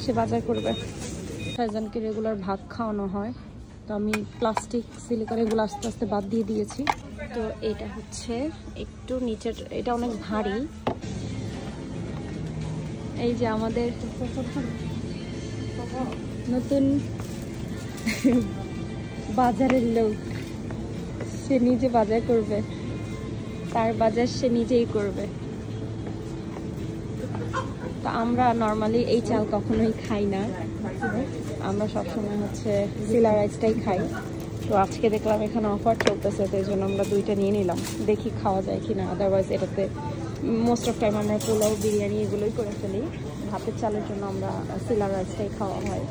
সে বাজার করবে। শাইজানকে রেগুলার ভাত খাওয়ানো হয়, তো আমি প্লাস্টিক সিলিকার এগুলো আস্তে আস্তে বাদ দিয়ে দিয়েছি। তো এটা হচ্ছে একটু নিচের, এটা অনেক ভারী। এই যে আমাদের নতুন বাজারের লোক, সে নিজে বাজার করবে, তার বাজার সে নিজেই করবে। তো আমরা নর্মালি এই চাল কখনোই খাই না, আমরা সবসময় হচ্ছে সিলা রাইসটাই খাই। তো আজকে দেখলাম এখানে অফার চলতেছে, তো এই জন্য আমরা দুইটা নিয়ে নিলাম, দেখি খাওয়া যায় কিনা। আদারওয়াইজ এটাতে মোস্ট অফ টাইম আমরা পোলাও বিরিয়ানি এগুলোই করে ফেলি, ভাতের চালের জন্য আমরা সিলা রাইসটাই খাওয়া হয়।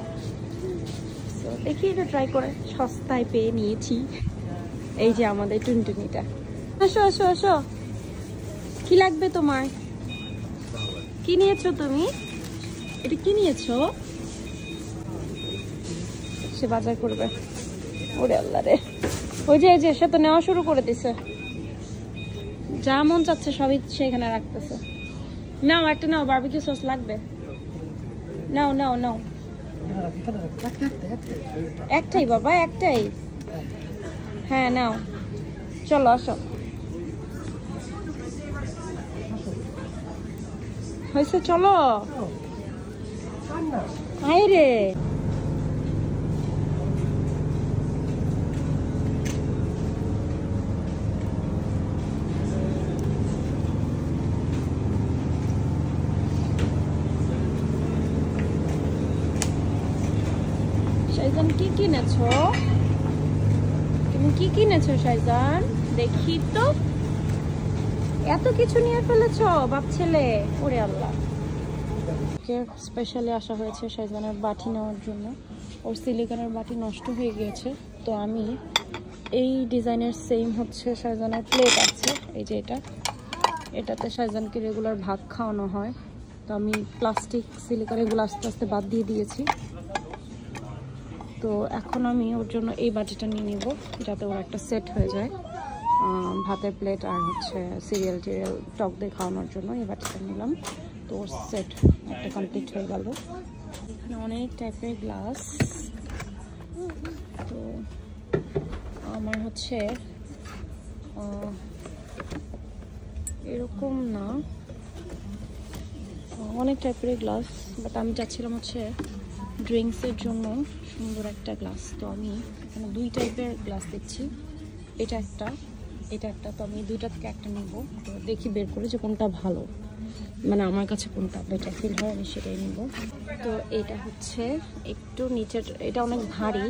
তো দেখি এটা ট্রাই করে, সস্তায় পেয়ে নিয়েছি। এই যে আমাদের টুনটুনিটা, আসো আসো আসো, কি লাগবে তোমার? কি নিয়েছো তুমি? এটা কি নিয়েছো? সে বাজার করবে। ওরে আল্লাহ রে, ওই যে সে তো নেওয়া শুরু করে দিছে, যা মন চাচ্ছে সবই সে এখানে রাখতেছে। নাও একটা নাও, বারবিকিউ সস লাগবে, নাও নাও নাও। একটাই বাবা, একটাই। হ্যাঁ নাও, চলো আসো। হয়েছে, চলো। আয় রে, শাইজান কি কিনেছো? তুমি কি কিনেছো শাইজান? দেখি তো, এত কিছু নিয়ে ফেলেছো বাপ ছেলে। ওরে আল্লাহ, স্পেশালি আসা হয়েছে শাইজানের বাটি নেওয়ার জন্য। ওর সিলিকনের বাটি নষ্ট হয়ে গিয়েছে, তো আমি এই ডিজাইনের সেম হচ্ছে শাইজানের প্লেট আছে, এই যে এটাতে শাইজানকে রেগুলার ভাত খাওয়ানো হয়। তো আমি প্লাস্টিক সিলিকন এগুলো আস্তে আস্তে বাদ দিয়ে দিয়েছি। তো এখন আমি ওর জন্য এই বাটিটা নিয়ে নিব, যাতে ওর একটা সেট হয়ে যায় ভাতের প্লেট আর হচ্ছে সিরিয়াল টিরিয়াল টক দিয়ে খাওয়ানোর জন্য এই বাটিটা নিলাম। তো ওর সেট একটা কমপ্লিট হয়ে গেল। এখানে অনেক টাইপের গ্লাস, তো আমার হচ্ছে এরকম না, অনেক টাইপের গ্লাস, বাট আমি চাচ্ছিলাম হচ্ছে ড্রিঙ্কসের জন্য সুন্দর একটা গ্লাস। তো আমি এখানে দুই টাইপের গ্লাস দেখছি, এটা একটা, এটা একটা। তো আমি দুইটা থেকে একটা নিব, তো দেখি বের করে যে কোনটা ভালো, মানে আমার কাছে কোনটা বেটার ফিল হয় আমি সেটাই নিব। তো এটা হচ্ছে একটু নিচের, এটা অনেক ভারী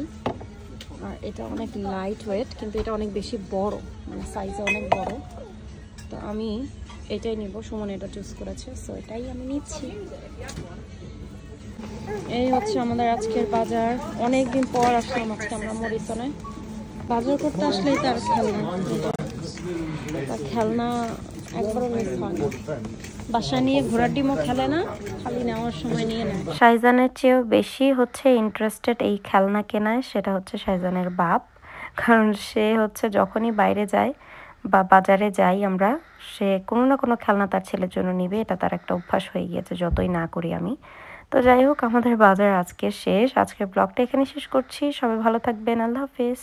আর এটা অনেক লাইট ওয়েট, কিন্তু এটা অনেক বেশি বড়, মানে সাইজে অনেক বড়। তো আমি এটাই নিব, সুমন এটা চুজ করেছে, সো এটাই আমি নিচ্ছি। এই হচ্ছে আমাদের আজকের বাজার। অনেকদিন পর আসলাম আজকে আমরা মরিসনে। বাজার করতে আসলেই তার খেলনা একবারও মিস হয় না, বাসা নিয়ে ঘোড়ার ডিমও খেলে না, খালি নেওয়ার সময় নিয়ে নেয়। শাইজানের চেয়েও বেশি হচ্ছে ইন্টারেস্টেড এই খেলনা কেনায়, সেটা হচ্ছে শাইজানের বাপ। কারণ সে হচ্ছে যখনই বাইরে যায় বা বাজারে যাই আমরা, সে কোনো না কোনো খেলনা তার ছেলের জন্য নিবে, এটা তার একটা অভ্যাস হয়ে গিয়েছে যতই না করি আমি। তো যাই হোক, আমাদের বাজার আজকে শেষ। আজকের ব্লগটা এখানে শেষ করছি। সবাই ভালো থাকবেন, আল্লাহ হাফেজ।